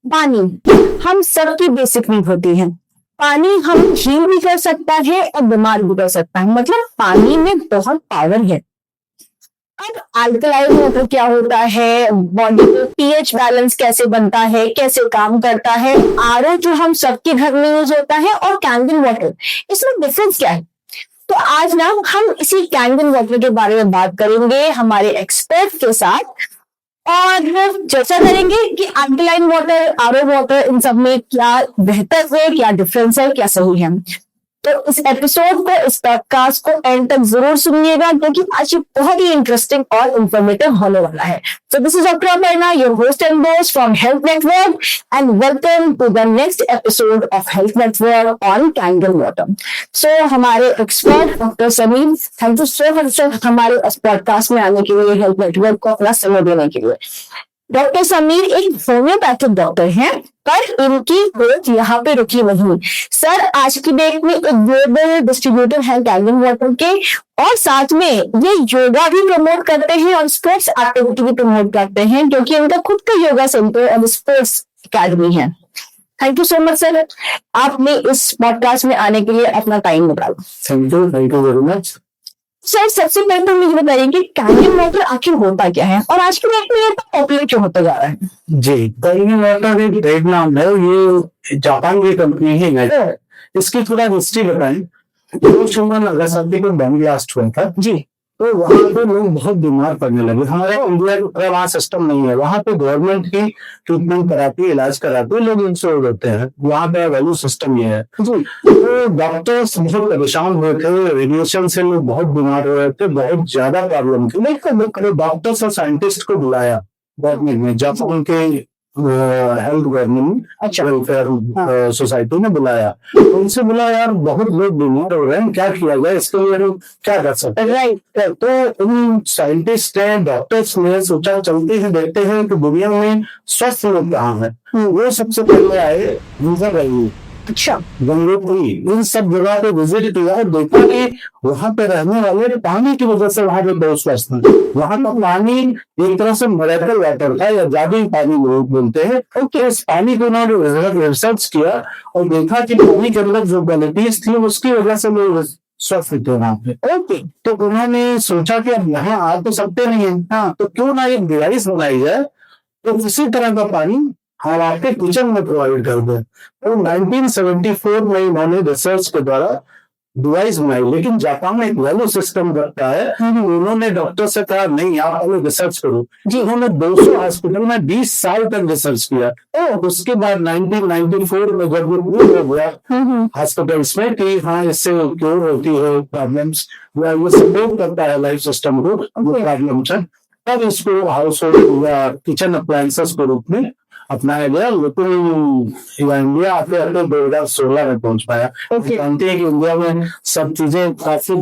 पानी हम सबकी बेसिक नीड होती है। पानी हम हील भी कर सकता है और बीमार भी कर सकता है, मतलब पानी में बहुत पावर है। अब अल्कलाइन वाटर क्या होता है, बॉडी में पीएच बैलेंस कैसे बनता है, कैसे काम करता है, आरओ जो हम सबके घर में यूज होता है, और कैंडल वाटर, इसमें डिफरेंस क्या है। तो आज ना हम इसी कैंडल वाटर के बारे में बात करेंगे हमारे एक्सपर्ट के साथ, और चर्चा करेंगे कि अल्कलाइन वाटर, आरओ वाटर, इन सब में क्या बेहतर है, क्या डिफरेंस है, क्या सही है। तो इस एपिसोड को, इस पॉडकास्ट को एंड तक जरूर सुनिएगा, क्योंकि आज ये बहुत ही इंटरेस्टिंग और इंफॉर्मेटिव होने वाला है। So this is Dr. Aparna, your host and host from Health Network, and welcome to the next episode of Health Network on Kangen water. So हमारे expert doctor Sameer, thank you so much sir हमारे इस podcast में आने के लिए, health network को अपना समय देने के लिए। डॉक्टर समीर एक होम्योपैथिक डॉक्टर हैं, पर इनकी खोज यहाँ पे रुकी नहीं। सर आज की डेट में एक ग्लोबल डिस्ट्रीब्यूटर है कैंगन वाटर के, और साथ में ये योगा भी प्रमोट करते हैं और स्पोर्ट्स एक्टिविटी भी प्रमोट करते हैं, क्योंकि इनका खुद का योगा सेंटर और स्पोर्ट्स अकेडमी है। Thank you so much sir, आपने इस पॉडकास्ट में आने के लिए अपना टाइम निकाला। Thank you very much. Sir सबसे पहले तो मुझे बताइए कि कैंगन वाटर आखिर होता क्या है, और आज के डेट में ये पॉपुलर क्यों होता जा रहा है। जी, कैंगन वाटर एक ट्रेड नाम है, ये जापान की कंपनी है। इसकी थोड़ा हिस्ट्री बताएं। 2016 को बम ब्लास्ट हुआ था जी, तो वहाँ पे लोग बहुत बीमार पड़ने लगे। हमारे इंडिया की तरह वहाँ सिस्टम नहीं है। वहाँ पे गवर्नमेंट की ट्रीटमेंट कराती है, इलाज कराती है, लोग इंश्योर होते हैं। वहाँ पे वैल्यू सिस्टम ये है। तो डॉक्टर्स बहुत परेशान हुए थे, रेडिएशन से लोग बहुत बीमार हो रहे थे, बहुत ज्यादा प्रॉब्लम थी। लेकिन डॉक्टर्स और साइंटिस्ट को बुलाया गवर्नमेंट में, जब उनके हेल्थ गवर्नमेंट वेलफेयर सोसाइटी ने बुलाया, उनसे बोला यार बहुत लोग बीमार हो रहे हैं, क्या किया जाए, इसके लिए लोग क्या कर सकते हैं। राइट, तो उन साइंटिस्ट ने, डॉक्टर्स ने सोचा चलते हैं देखते हैं कि दुनिया में स्वस्थ लोग कहाँ है। वो सबसे पहले आए यूजर रही। अच्छा, गंगोत्री, इन सब जगह पे विजिट किया और देखा कि वहां पे रहने वाले पानी की वजह से वहां पे बहुत स्वस्थ है। वहां का पानी एक तरह से मिरेकल वाटर था, या जादुई पानी लोग बोलते हैं। ओके, इस पानी को उन्होंने रिसर्च किया और देखा कि पानी के अंदर जो क्वालिटीज थी उसकी वजह से लोग स्वस्थ थे वहां पे। ओके, तो उन्होंने सोचा कि अब यहाँ आ तो सकते नहीं है, हाँ, तो क्यों ना एक डिवाइस बनाई जाए तो इसी तरह का पानी हम आपके किचन में प्रोवाइड कर दें। तो 1974 में इन्होंने रिसर्च के द्वारा डिवाइस बनाई। लेकिन जापान में एक वैल्यू सिस्टम रखता है। उन्होंने डॉक्टर से कहा नहीं आप पहले रिसर्च करो जी। उन्होंने 200 हॉस्पिटल में 20 साल तक रिसर्च किया। उसके बाद 1994 में जब वो प्रूव हो गया हॉस्पिटल्स में कि हाँ इससे क्योर होती है प्रॉब्लम्स, वो सपोर्ट करता है लाइफ सिस्टम को, वो प्रॉब्लम है, तब इसको हाउस होल्ड या किचन अप्लायंसेस के रूप में अपनाया गया। लेकिन इंडिया आते आते 2016 में पहुंच पाया। जानते हैं कि इंडिया में सब चीजें काफी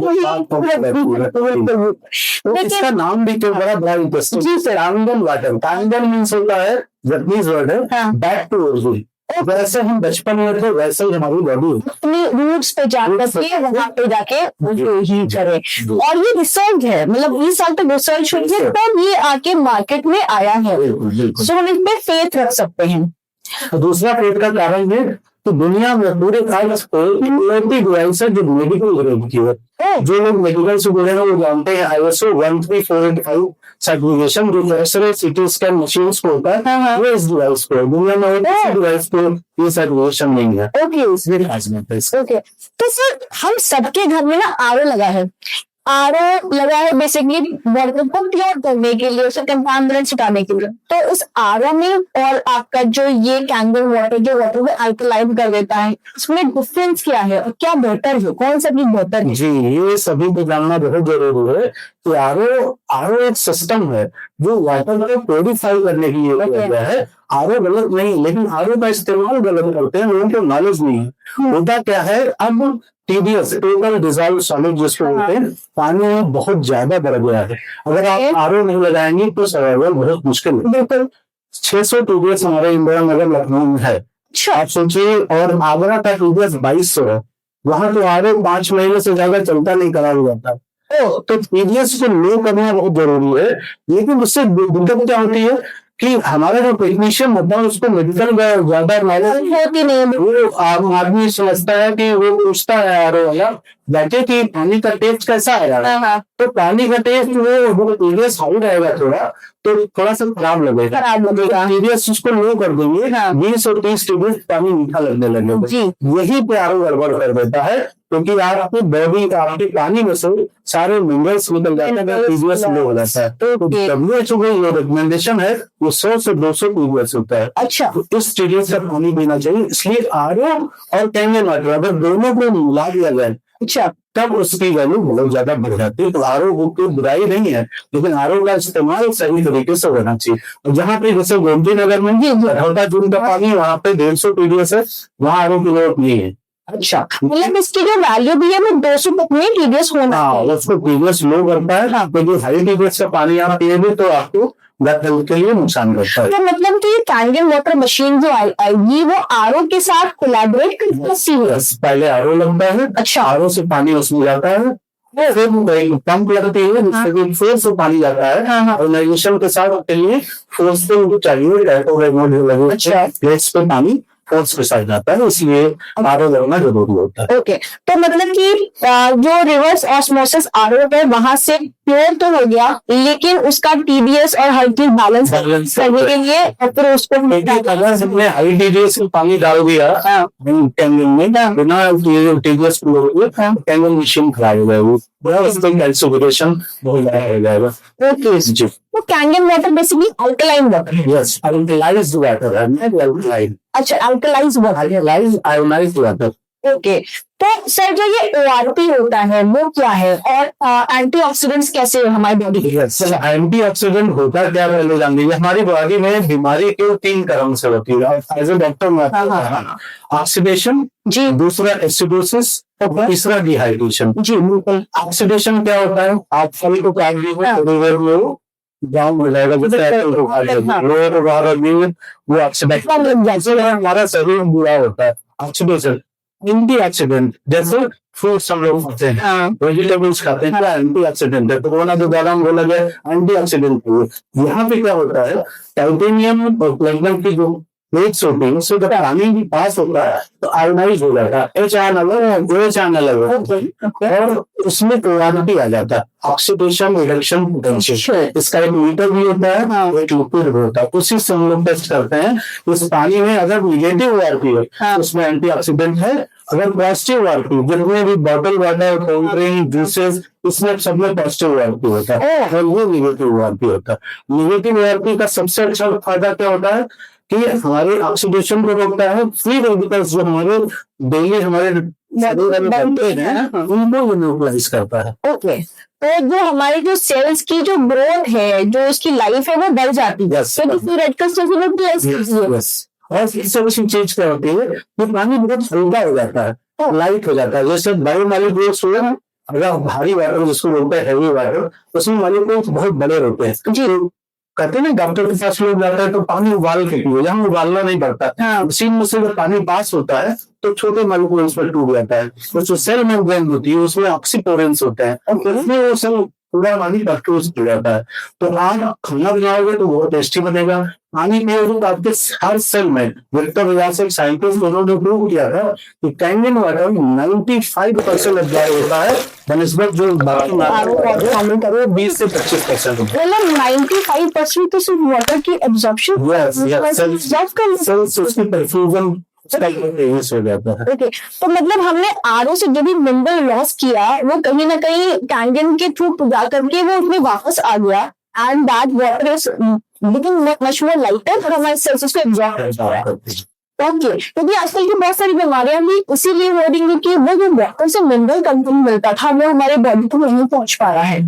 इसका नाम भी तो बड़ा इंटरेस्टिंग जी sir, Kangen water. Kangen means होता है जापानीज वर्ड है बैक टू ओरिजिन। वैसे हम बचपन में थे वैसे ही हमारी बॉडी अपनी रूट्स पे जाकर वहां पे जाके ही करे। और ये रिसर्च है, मतलब 20 साल तक रिसर्च हुई है, तब ये आके मार्केट में आया है। तो हम इस पे फेथ रख सकते हैं। दूसरा फेथ का कारण है तो दुनिया में पूरे डिवाइस है जो मेडिकल ग्रेड की है। जो लोग मेडिकल से जुड़े हैं वो जानते हैं ISO 13485 सर्टिफिकेशन जो एक्सरे सीटी स्कैन मशीन को होता है, वो इस डिवाइस को दुनिया में इस डिवाइस को ये सर्टिफिकेशन नहीं है। ओके, तो सर हम सबके घर में ना आरओ लगा है। आरओ लगा है बेसिकली वाटर को प्योर करने के लिए, उसे कंटामिनेंट हटाने के लिए। तो इस आरओ में और आपका जो ये कैंगन वाटर जो वाटर को अल्कलाइन कर देता है, इसमें डिफरेंस क्या है और क्या बेहतर है, कौन सा चीज बेहतर है? जी, ये सभी को जानना बहुत जरूरी है कि आरओ एक सिस्टम है जो वाटर को प्योरीफाई करने के लिए किया गया है। आरओ गलत नहीं, लेकिन आरओ का इस्तेमाल गलत करते हैं, लोगों को नॉलेज नहीं है। होता क्या है, अब TDS टोटल डिसॉल्व्ड सॉलिड जिसको बोलते हैं, पानी में बहुत ज्यादा बढ़ गया है। अगर आप आरओ नहीं लगाएंगे तो सर्वाइवल बहुत मुश्किल है। बिल्कुल 600 TDS हमारे इंडिया में लखनऊ में है, आप सोचिए, और आगरा का TDS 2200 है। वहां तो आरओ 5 महीने से ज्यादा चलता नहीं, करा हुआ था। तो TDS को लो करना बहुत जरूरी है। लेकिन उससे दिक्कत क्या होती है कि हमारा जो टेक्नीशियन होता है उसको मेडिकल ज्यादा नॉलेज होती नहीं है। वो आम आदमी समझता है कि वो पूछता है आर वाला जाके कि पानी का टेस्ट कैसा है यार। हाँ, तो पानी का टेस्ट वो टीडीएस हाई रहेगा थोड़ा सा खराब लगेगा। खराब लगेगा। टीडीएस उसको लो कर देंगे, हाँ। 20 और 30 टीडीएस पानी मीठा लगने लगेगा। जी। यही पे आर गड़बड़ कर देता है, क्योंकि यार आपकी बॉडी का आपके पानी में से सारे मिनरल्स निकल जाते हैं, टीडीएस लो हो जाता है। तो WHO की जो रिकमेंडेशन है वो 100 से 200 टीडीएस होता है। अच्छा, तो इस टीडीएस का पानी पीना चाहिए। इसलिए आरओ और कैंगन वाटर अगर दोनों को मिला दिया जाए अच्छा, तब उसकी वैल्यू बहुत ज्यादा बढ़ जाती है। तो आरओ की बुराई नहीं है, लेकिन आरओ का इस्तेमाल सही तरीके से होना चाहिए। और जहाँ पे जैसे गोमती नगर में हल्का जून का पानी वहाँ पे 150 टीडीएस है, वहाँ आरओ की जरूरत नहीं है। अच्छा, मतलब इसकी जो वैल्यू भी है वो 200 तक में टीडीएस होना हाँ, चाहिए। उसको टीडीएस लो करता है, तो जो हाई टीडीएस का पानी आप पिएंगे तो आपको गट हेल्थ के लिए नुकसान करता है। तो मतलब कि ये कैंगन वाटर मशीन जो आएगी वो आरओ के साथ कोलैबोरेट करती है। बस पहले आरओ लगता है, अच्छा। आरओ से पानी उसमें जाता है, फिर पंप लगती है जिससे कि फोर्स से पानी जाता है। हाँ, हाँ। और नाइट्रेशन के साथ के लिए फोर्स पे चाहिए, लगे अच्छा। प्लेट्स पे पानी फोर्स के साथ जाता है, इसलिए आरओ लगना जरूरी होता है। ओके, तो मतलब कि जो रिवर्स ऑस्मोसिस आरओ है वहां से प्योर तो हो गया, लेकिन उसका टीडीएस और हर चीज बैलेंस करने के लिए फिर उसको अगर हमने हाई टीडीएस में पानी डाल दिया कैंगन में बिना टीडीएस कैंगन मशीन खराब हो जाएगी, कैल्सिफिकेशन बहुत ज्यादा हो जाएगा। ओके, जी, तो Kangen water basically alkaline water. Yes, alkalized water है, नहीं अल्कलाइन, अच्छा, alkalize water. Ionized water. Okay, तो सर जो ये ओआरपी होता है वो क्या है, और एंटीऑक्सीडेंट्स कैसे हमारी बॉडी के? एंटीऑक्सीडेंट होता क्या पहले जान लीजिए। हमारी बॉडी में बीमारी के 3 कारण से होती है। एज ए डॉक्टर में ऑक्सीडेशन, जी, दूसरा एसिडोसिस और तीसरा डिहाइड्रेशन। जी बिल्कुल। ऑक्सीडेशन क्या होता है, आप फल को काट दीजिए थोड़ी देर में वो ब्राउन हो जाएगा, जैसे एप्पल को काट दीजिए लोहे को बाहर रख दीजिए वो ऑक्सीडेशन। हमारा शरीर बुरा होता है। ऑक्सीडेशन, एंटी ऑक्सीडेंट जैसे फ्रूट्स हम लोग खाते हैं, वेजिटेबल्स खाते हैं, क्या एंटी ऑक्सीडेंट है। तो कोरोना जो दाराम बोला गया एंटी ऑक्सीडेंट। यहाँ पे क्या होता है, टाइटेनियम और प्लेटिनम की जो प्लेट्स होती है उससे जब पानी भी पास होता है तो आयोनाइज हो जाता है, एच आयन अलग OH आयन अलग, और उसमें पोलैरिटी आ जाता है, ऑक्सीडेशन रिडक्शन पोटेंशियल। इसका एक मीटर भी होता है, एक लिक्विड भी होता है, उसी से हम लोग टेस्ट करते हैं। उस पानी में अगर निगेटिव ओआरपी है तो उसमें एंटीऑक्सीडेंट है, अगर पॉजिटिव ओआरपी जितने भी bottle water, cold drink, juices, इसमें सब में पॉजिटिव ओआरपी होता है और वो निगेटिव ओआरपी होता है। निगेटिव ओआरपी का सबसे अच्छा फायदा क्या होता है कि हमारे ऑक्सीडेशन को रोकता है, फ्री रेडिकल्स जो हमारे डेली हमारे शरीर में बनते हैं उनको न्यूट्रलाइज करता है। ओके, तो जो हमारी जो सेल्स की जो ग्रोथ है, जो उसकी लाइफ है वो बढ़ जाती है, Yes. तो फ्री रेडिकल्स और इससे उसी चीज क्या होती है कि पानी बहुत हल्का हो जाता है, लाइट हो जाता है। जैसे बायोमॉलिक्यूल्स हुए, अगर भारी वाटर जिसको बोलते हैं हैवी वाटर, उसमें मॉलिक्यूल्स बहुत बड़े होते हैं। जी, कहते हैं ना डॉक्टर के पास लोग जाते हैं तो पानी उबाल के पियो, यहाँ उबालना नहीं पड़ता। मशीन में से जब पानी पास होता है तो छोटे मॉलिक्यूल्स पर टूट जाता है। तो जो सेल मेम्ब्रेन होती है उसमें ऑक्सीपोरेंस होते हैं और उसमें वो सेल पूरा पानी डॉक्टर्स हो जाता है। तो आप खाना बनाओगे तो बहुत टेस्टी बनेगा। पानी में आपके हर सेल में विक्टर बाजार से साइंटिस्ट उन्होंने प्रूव किया था कि कैंगन वाटर 95% एब्जॉर्ब होता है बनस्बत जो बाकी करो 20 से 25%। मतलब 95% तो सिर्फ वाटर की एब्जॉर्प्शन उसकी परफ्यूजन हो जाता है। ओके, तो मतलब हमने आरओ से जो भी मिनरल लॉस किया वो कहीं ना कहीं कैंगन के थ्रू जा करके वो उसमें वापस आ गया, and that water is becoming much more lighter और हमारे सेल्स उसको एब्जॉर्ब कर रहा है। ओके, क्योंकि आजकल की बहुत सारी बीमारियां भी इसीलिए हो रही है कि वो जो वाटर से मिनरल कंटेंट मिलता था वो हमारे बॉडी को नहीं पहुंच पा रहा है।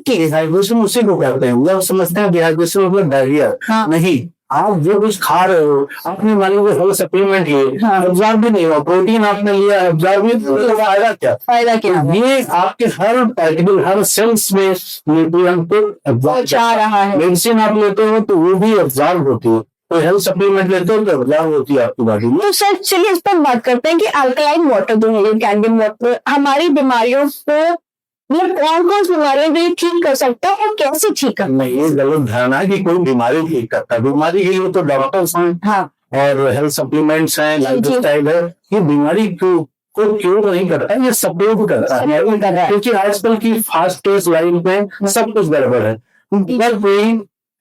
डिहाइड्रेशन उसी को कहते हैं। लोग समझते हैं डिहाइड्रेशन मतलब डायरिया। नहीं, आप जो कुछ खा रहे हो, आपने मान लो सप्लीमेंट लिए, एब्जॉर्ब भी नहीं हुआ, प्रोटीन आपने लिया एब्जॉर्ब भी, तो फायदा क्या? फायदा क्या? ये आपके हर पार्टिकल, हर सेल्स में न्यूट्रिएंट को एब्जॉर्ब जा रहा है। मेडिसिन आप लेते हो तो वो भी एब्जॉर्ब होती है, तो हेल्थ सप्लीमेंट लेते हो तो एब्जॉर्ब होती है आपकी बॉडी में। तो सर चलिए इस पर बात करते हैं कि अल्कलाइन वाटर जो है, कैंगन वाटर हमारी बीमारियों को मतलब कौन कौन सी बीमारियां ये ठीक कर सकता है और कैसे ठीक करना नहीं, ये गलत धारणा है कि कोई बीमारी ठीक करता है। बीमारी के लिए तो डॉक्टर्स हैं हाँ और हेल्थ सप्लीमेंट्स हैं, जी, लाइफ जी। स्टाइल है। ये बीमारी को क्योर नहीं करता है, ये सपोर्ट करता है। Support कर रहा है। क्योंकि आजकल की फास्ट पेस लाइफ में सब कुछ गड़बड़ है। अगर कोई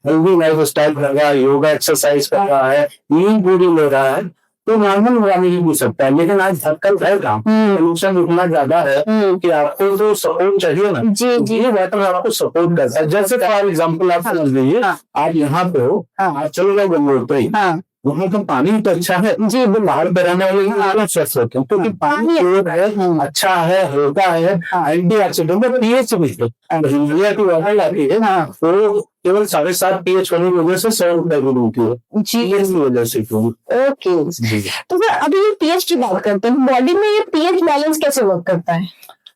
हेल्दी लाइफ स्टाइल कर रहा है, योगा एक्सरसाइज कर रहा है, नींद पूरी ले रहा है, तो नॉर्मल बीमारी भी हो सकता है। लेकिन आज धक्कल है काम, पोल्यूशन इतना ज्यादा है कि आपको जो सपोर्ट चाहिए ना, जी, जी। ये वाटर आपको सपोर्ट करता है। जैसे फॉर एग्जाम्पल आप समझ लीजिए, हाँ। आप यहाँ पे हो, आप चलो गए बेंगलोर पे ही, हाँ वहाँ का पानी तो अच्छा है जी, बाहर पे रहने वाले ज्यादा स्वस्थ होते हैं क्योंकि पानी प्योर है, अच्छा है, हल्का है, एंटी ऑक्सीडेंट है, पीएच भी है। इंडिया की वाटर आती है तो केवल 7.5 पीएच होने की वजह से 100 रुपए की मिलती है जी। की वजह से क्यों। ओके, जी, तो फिर अभी ये पीएच की बात करते हैं, बॉडी में ये पीएच बैलेंस कैसे वर्क करता है?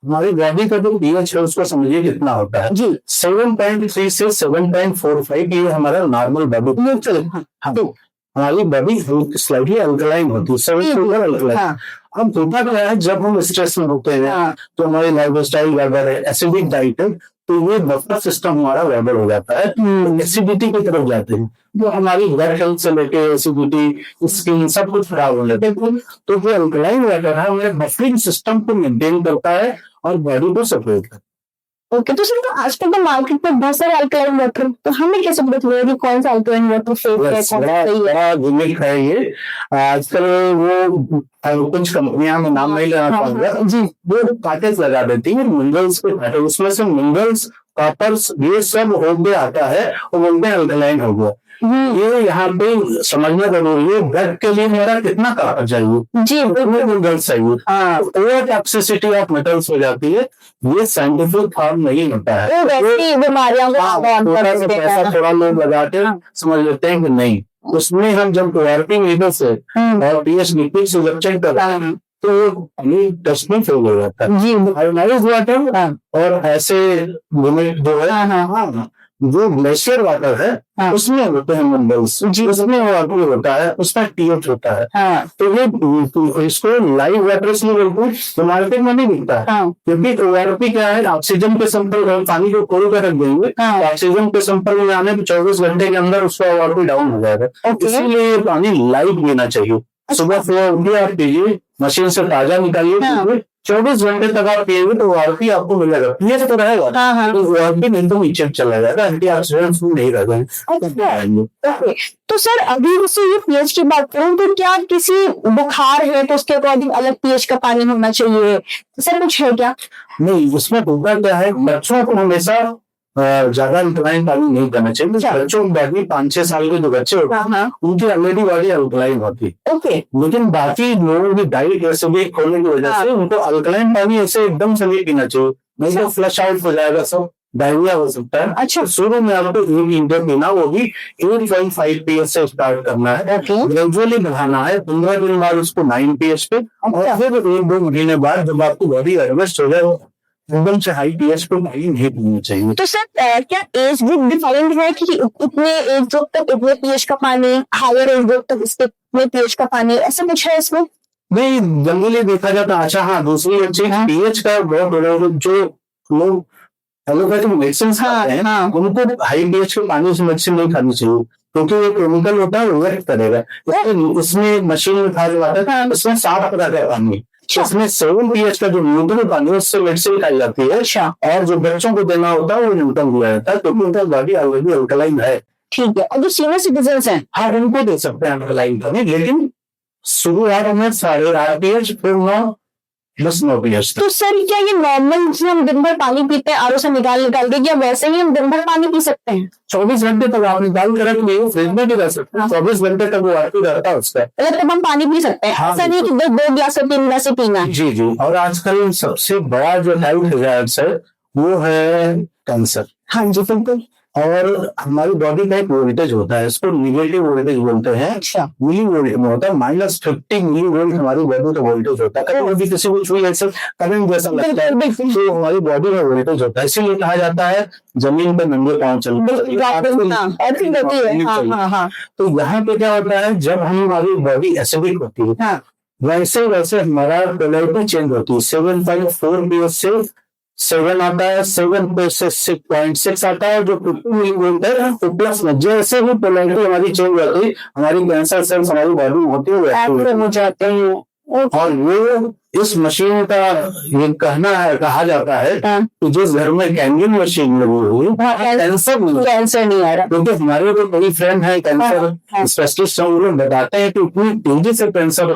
हमारी बॉडी का जो पीएच है उसको समझिए कितना होता है जी 7.3 से 7.45, ये हमारा नॉर्मल बॉडी नेचुरल। तो हमारी बॉडी स्लाइटली अल्कलाइन होती है, 7 शुगर अल्कलाइन। हाँ। अब होता क्या है, जब हम स्ट्रेस में होते हैं हाँ। तो हमारी लाइफ स्टाइल गड़बड़ है, एसिडिक डाइट है, तो ये बफर सिस्टम हमारा गड़बड़ हो जाता है, एसिडिटी की तरफ जाते हैं, जो हमारी गट हेल्थ से लेके एसिडिटी, स्किन सब कुछ खराब हो जाता है। तो जो अल्कलाइन वाटर है हमारे बफरिंग सिस्टम को मेंटेन करता है और बॉडी को सपोर्ट करता है। ओके, तो सर तो आजकल तो मार्केट में बहुत सारे अल्कलाइन वाटर, तो हमें कैसे पता चलेगा कि कौन सा अल्कलाइन वाटर फेक है, कौन सा सही है? बड़ा गिमिक है ये। आजकल वो कुछ कंपनियां में नाम नहीं लेना चाहूंगा जी, वो पैकेज लगा देती है मिनरल्स के पैकेज, उसमें से मिनरल्स, कॉपर्स, ये सब हो गया आता है और बोलते हैं अल्कलाइन हो गया। ये यहाँ पे समझना जरूरी है, ब्लड के लिए मेरा कितना कॉपर चाहिए जी मिनरल्स चाहिए। ओवर टॉक्सिसिटी ऑफ मेटल्स हो जाती है, ये साइंटिफिक फॉर्म नहीं होता है। वो वैसी बीमारियों को आम थोड़ा कर सा देते पैसा हैं। थोड़ा लोग लगा के समझ लेते हैं कि नहीं, उसमें हम जब ORP मीटर से और pH लिक्विड से जब चेक करते हैं तो पानी टेस्ट में फेल हो जाता है। जी आयोनाइज वाटर और ऐसे लिमिट जो है, जो ग्लेशियर वाटर है उसमें होते हैं मिनरल्स, उसमें वाटर होता है, उसमें pH होता है। तो ये इसको लाइव वाटर इसलिए बोलते हैं, तो मार्केट में नहीं मिलता है क्योंकि ORP क्या है, ऑक्सीजन के संपर्क, पानी को खोल कर रख देंगे, ऑक्सीजन के संपर्क में आने पर 24 घंटे के अंदर उसका ORP डाउन हो जाएगा। इसीलिए ये पानी लाइव पीना चाहिए। सुबह सुबह उठिए, आप पीजिए, मशीन से ताजा निकालिए, 24 घंटे तक आप पिएंगे तो ORP आपको मिलेगा, पीएच तो रहेगा, तो ORP नहीं तो नीचे चला जाएगा, एंटीऑक्सीडेंट्स नहीं रहेगा। ओके, तो सर अभी जैसे ये पीएच की बात करूं तो क्या किसी बुखार है तो उसके अकॉर्डिंग अलग पीएच का पानी होना चाहिए, सर कुछ है क्या? नहीं, उसमें होता क्या है, बच्चों को हमेशा ज्यादा अल्कलाइन पानी नहीं करना चाहिए। बच्चों की बॉडी 5-6 साल के जो बच्चे होते हैं उनकी ऑलरेडी बॉडी अल्कलाइन होती है। ओके, लेकिन बाकी लोगों की डाइट एसिडिक होने की वजह से उनको अल्कलाइन पानी ऐसे एकदम से नहीं पीना चाहिए, नहीं तो फ्लश आउट हो जाएगा, सब डायरिया हो सकता है। अच्छा, शुरू में आपको एक लीटर पीना, वो भी 8.5 pH से स्टार्ट करना है, ग्रेजुअली बढ़ाना है, 15 दिन बाद उसको 9 pH पे, और फिर 1-2 महीने बाद जब आपको बॉडी एडजस्ट हो जाए एकदम से हाई pH पे पानी नहीं पीना चाहिए। तो सर क्या एज ग्रुप डिफाइंड है कि इतने एज ग्रुप तक इतने पीएच का पानी, हायर एज ग्रुप तक इतने पीएच का पानी, ऐसा कुछ है इसमें? नहीं, जनरली देखा जाता है। अच्छा हाँ, दूसरी चीज पीएच का बहुत बड़ा, जो लोग एलोपैथिक मेडिसिन खाते हैं उनको हाई पीएच के पानी से मेडिसिन नहीं खानी चाहिए क्योंकि ये केमिकल होता है, वो रिएक्ट करेगा। उसमें मशीन में खा जाता है, उसमें साफ तरह का पानी, इसमें 7 pH का जो न्यूट्रल पानी है उससे मेडिसिन खाई जाती है, और जो बच्चों को देना होता है वो न्यूट्रल दिया जाता है क्योंकि उनका बॉडी ऑलरेडी अल्कलाइन है। ठीक है, और जो सीनियर सिटीजन हैं हाँ, उनको दे सकते हैं अल्कलाइन पानी, लेकिन शुरुआत में 8.5 pH, फिर 9 pH। तो सर क्या ये नॉर्मल जो हम दिन भर पानी पीते हैं आरओ से निकाल के, या वैसे ही हम दिन भर पानी पी सकते हैं? 24 घंटे तक आप निकाल कर रख लिए, फ्रिज में भी रह सकते हैं, 24 घंटे तक वो आती रहता है उसका, तब हम पानी पी सकते हैं। ऐसा नहीं कि 2 गिलास 3 गिलास पीना है। जी जी। और आजकल सबसे बड़ा जो हेल्थ हैजार्ड है वो है कैंसर। हाँ जी बिल्कुल। और हमारी बॉडी का एक वोल्टेज होता है, इसको निगेटिव वोल्टेज बोलते हैं। अच्छा, मिली वोल्ट में होता है, -50 मिली वोल्ट हमारी बॉडी का वोल्टेज होता है। कभी भी किसी को छुई ऐसा करंट जैसा लगता है तो हमारी बॉडी का वोल्टेज होता है, इसीलिए कहा जाता है जमीन पे नंगे पांव चलते। तो यहाँ पे क्या होता है, जब हमारी बॉडी एसिडिक होती है वैसे वैसे हमारा टोलरेंस चेंज होती है, 7.4 pH से 7 आता है, 7 पे से 6.6 आता है, जो 50 मिलीमीटर है, तो प्लस में जैसे ही पोलैरिटी हमारी चेंज होती है, हमारी कैंसर सेल्स हमारी बॉडी में होती है एक्टिव हो जाते हैं। और वो इस मशीन का ये कहना है, कहा जाता है हाँ। कि जिस घर में कैंगिंग मशीन लगी हुई कैंसर नहीं आ रहा, क्योंकि हमारे जो कई फ्रेंड है हाँ। कैंसर स्पेशलिस्ट हैं, वो लोग बताते हैं कि इतनी तेजी से कैंसर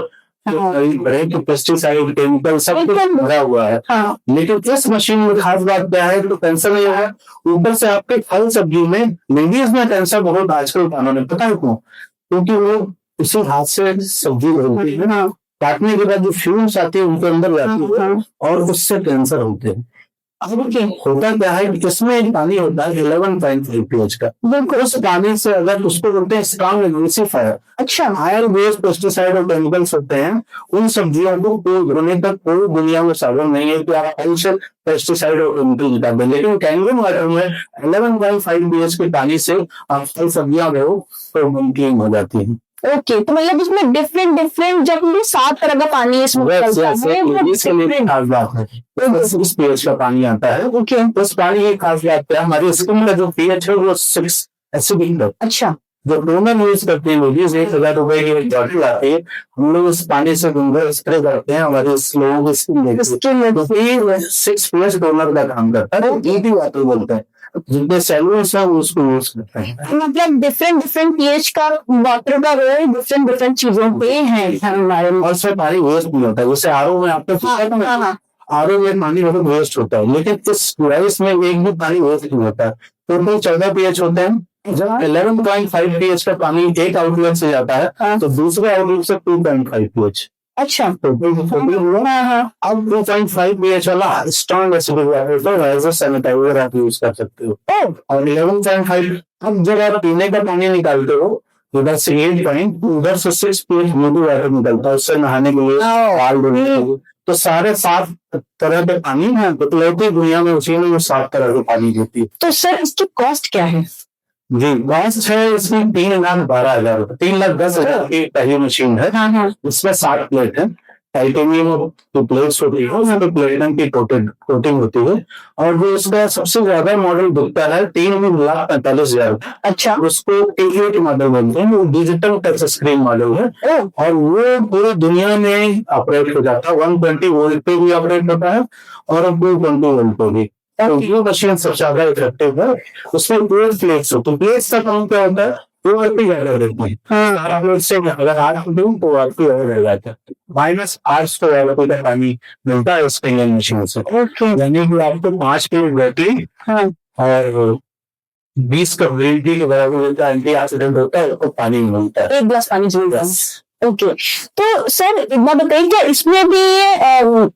हाँ। बढ़े कि पेस्टिसाइड केमिकल सब कुछ भरा हुआ है। हाँ। लेकिन इस मशीन में खास बात क्या है, तो कैंसर नहीं है, ऊपर से आपके फल सब्जी में लेडीज में कैंसर बहुत आजकल कानों ने, पता है क्यों? क्योंकि वो उसी हाथ से सब्जी बनती है, हाँ। काटने के बाद जो फ्यूम्स आते हैं उनके अंदर जाती है हाँ। और उससे कैंसर होते हैं। अब होता क्या है कि इसमें एक पानी होता है 11.5 pH का, बिल्कुल उस पानी से अगर उसको बोलते हैं स्ट्रॉन्ग एम्ल्सिफायर, अच्छा, आयरन बेस्ड पेस्टिसाइड और केमिकल्स होते हैं, उन सब्जियों को कोई धोने तक कोई दुनिया में साधन नहीं है कि आप कहीं से पेस्टिसाइड और केमिकल निकाल दें। लेकिन कैंगन वाटर में 11.5 pH के पानी से आप फल सब्जियां जो तो मुमकिन हो जाती है। ओके, तो मतलब इसमें डिफरेंट डिफरेंट जब भी 7 तरह का पानी इसमें निकलता है, वो different- खास बात है, इस pH का पानी आता है। ओके, उस पानी की खास बात क्या है, हमारी स्किन का जो pH है वो 6 एसिडिक है। अच्छा, जो टोनर यूज करते हैं लेडीज, 1,000 रुपए की एक बॉटल आती है, हम लोग उस पानी से गुनगुना स्प्रे करते हैं हमारे लोगों की स्किन में, 6 pH टोनर का काम करता है, ईटी वाटर बोलते हैं। जितने सैलून्स हैं वो उसको यूज करते हैं। मतलब डिफरेंट डिफरेंट पीएच का वाटर का रोल डिफरेंट डिफरेंट चीजों पे है हमारे में। और उसमें पानी वेस्ट नहीं होता है, जैसे आरओ में आपको आरओ में पानी बहुत वेस्ट होता है, लेकिन इस डिवाइस में एक भी पानी वेस्ट नहीं होता है। टोटल 14 pH होते हैं, जब 11.5 pH का पानी एक आउटलेट से जाता है तो दूसरे आउटलेट से 2.5 pH। अच्छा, अब 2.5 pH वाला strong acidic water as a sanitiser आप यूज कर सकते हो। और 11.5 अब जब आप पीने का पानी निकालते हो उधर से 8 पॉइंट, उधर से 6 pH ब्लू वाटर निकलता है, उससे नहाने के लिए बाल धोने के लिए, तो सारे 7 तरह के पानी है, बतलौती दुनिया में उसी में 7 तरह के पानी देती है। तो सर इसकी कॉस्ट क्या है? जी, कॉस्ट है इसमें 3,12,000 रुपए, 3,10,000 की पहली मशीन है। इसमें 7 प्लेट है, टाइटेनियम की प्लेट्स होती है, उसमें प्लेटिनम की कोटिंग होती है, और जो इसका सबसे ज्यादा मॉडल बिकता है 3,45,000। अच्छा, उसको टी8 मॉडल बोलते हैं, वो डिजिटल टच स्क्रीन मॉडल है और वो पूरी दुनिया में ऑपरेट हो जाता है, 120 वोल्ट पे भी ऑपरेट होता है और 220 वोल्ट पे भी। तो ये मशीन सबसे ज्यादा इफेक्टिव है। उसमें 12 प्लेट्स हो, तो प्लेट्स का काम क्या होता है, वो आरपी ज्यादा रहती है। सारा प्लेट से अगर 8 दूं तो आरपी ज्यादा रह जाता है, -8 तो आरपी का पानी मिलता है उस कैंगन मशीन से। यानी कि आपको 5 प्लेट बैटरी और 20 का ग्रीन टी के बराबर मिलता है, एंटीऑक्सीडेंट होता है, तो पानी मिलता है, 1 गिलास पानी चाहिए। ओके, तो सर एक बात बताइए, क्या इसमें भी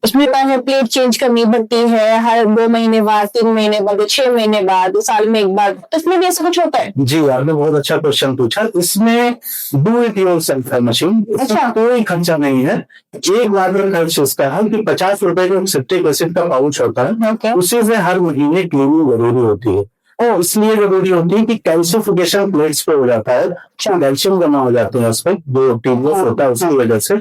इसमें प्लेट चेंज करनी पड़ती है हर 2 महीने बाद, 3 महीने बाद, 6 महीने बाद, साल में एक बार, तो इसमें भी ऐसा कुछ होता है? जी, आपने बहुत अच्छा क्वेश्चन पूछा। इसमें डू इट योरसेल्फ है मशीन, अच्छा, कोई खर्चा नहीं है। एक बार का खर्च इसका है कि 50 रुपए का सिट्रिक एसिड का पाउच होता है, उसी से हर महीने क्लीनिंग जरूरी होती है। इसलिए जरूरी होती है कि कैल्शिफिकेशन प्लेट्स पे हो जाता है, कैल्शियम जमा हो जाते हैं उसमें, जो ट्यूबलेस होता है उसकी वजह से।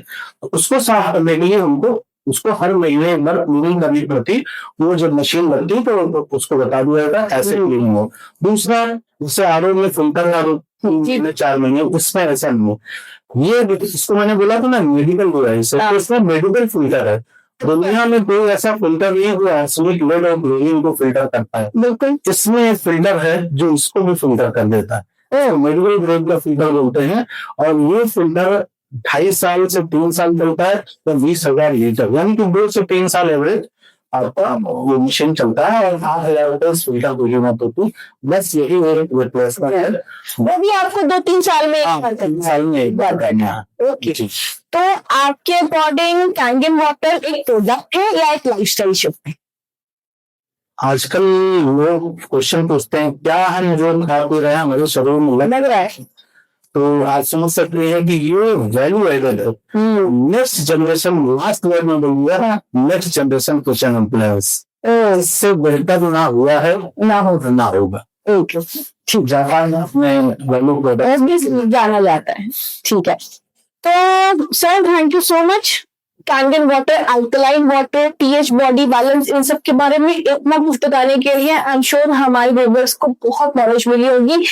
उसको साफ करने के लिए हमको उसको हर महीने एक बार क्लीनिंग करनी पड़ती। वो जब मशीन बनती है तो उसको बता दिया जाता है ऐसे क्लीनिंग हो। दूसरा, जैसे आरओ में फिल्टर 4 महीने, उसमें ऐसा नहीं है। ये इसको मैंने बोला था ना मेडिकल डिवाइस है, तो इसमें मेडिकल फिल्टर है। दुनिया में कोई ऐसा फिल्टर नहीं हुआ एसिडिक लेड और क्लोरीन को फिल्टर करता है, बिल्कुल इसमें एक फिल्टर है जो इसको भी फिल्टर कर देता है, मेडिकल ग्रेड का फिल्टर बोलते हैं। और ये फिल्टर 2.5 साल से 3 साल चलता है, तो 20,000 लीटर, यानी कि 2 से 3 साल एवरेज आपका वो मशीन चलता है। और 8,000 लीटर फिल्टर को यूज होती, बस यही रिप्लेसमेंट है, वो भी आपको 2-3 साल में एक बार करना है। ओके, तो आपके अकॉर्डिंग कैंगन वाटर एक प्रोडक्ट है या एक लाइफस्टाइल शिफ्ट है? आजकल लोग क्वेश्चन पूछते हैं क्या हम जो खा पी रहे हैं हमारे शरीर में लग रहा है, तो आज समझ सकते हैं कि ये वैल्यू एडेड है। नेक्स्ट जनरेशन, लास्ट ईयर में बोलूंगा, नेक्स्ट जनरेशन क्वेश्चन एम्प्लॉयर्स, इससे बेहतर ना हुआ है ना होगा। ओके, ठीक, जाना जाना जाता है, ठीक है। तो sir thank you so much, candid water, alkaline water, pH, body balance, इन सब के बारे में इतना कुछ बताने के लिए आई एम श्योर हमारे व्यूअर्स को बहुत नॉलेज मिली होगी।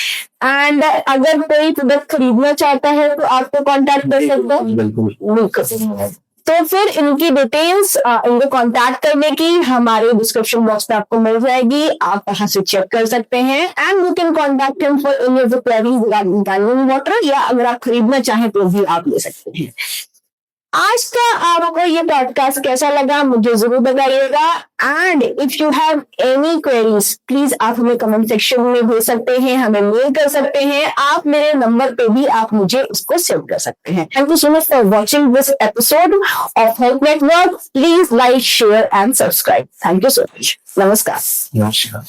एंड अगर कोई प्रोडक्ट खरीदना चाहता है तो आपको कांटेक्ट कर सकते हैं। बिल्कुल। तो फिर इनकी डिटेल्स, इनको कांटेक्ट करने की हमारे डिस्क्रिप्शन बॉक्स में आपको मिल जाएगी, आप वहां से चेक कर सकते हैं। And you can contact him for any of the queries regarding candid water, या अगर आप खरीदना चाहें तो भी आप ले सकते हैं। आज का आपको ये पॉडकास्ट कैसा लगा मुझे जरूर बताइएगा। And if you have any queries please आप हमें कमेंट सेक्शन में भेज सकते हैं, हमें मेल कर सकते हैं, आप मेरे नंबर पे भी आप मुझे इसको सेव कर सकते हैं। Thank you so much for watching this episode of health network. Please like, share and subscribe. Thank you so much. नमस्कार। नमस्कार।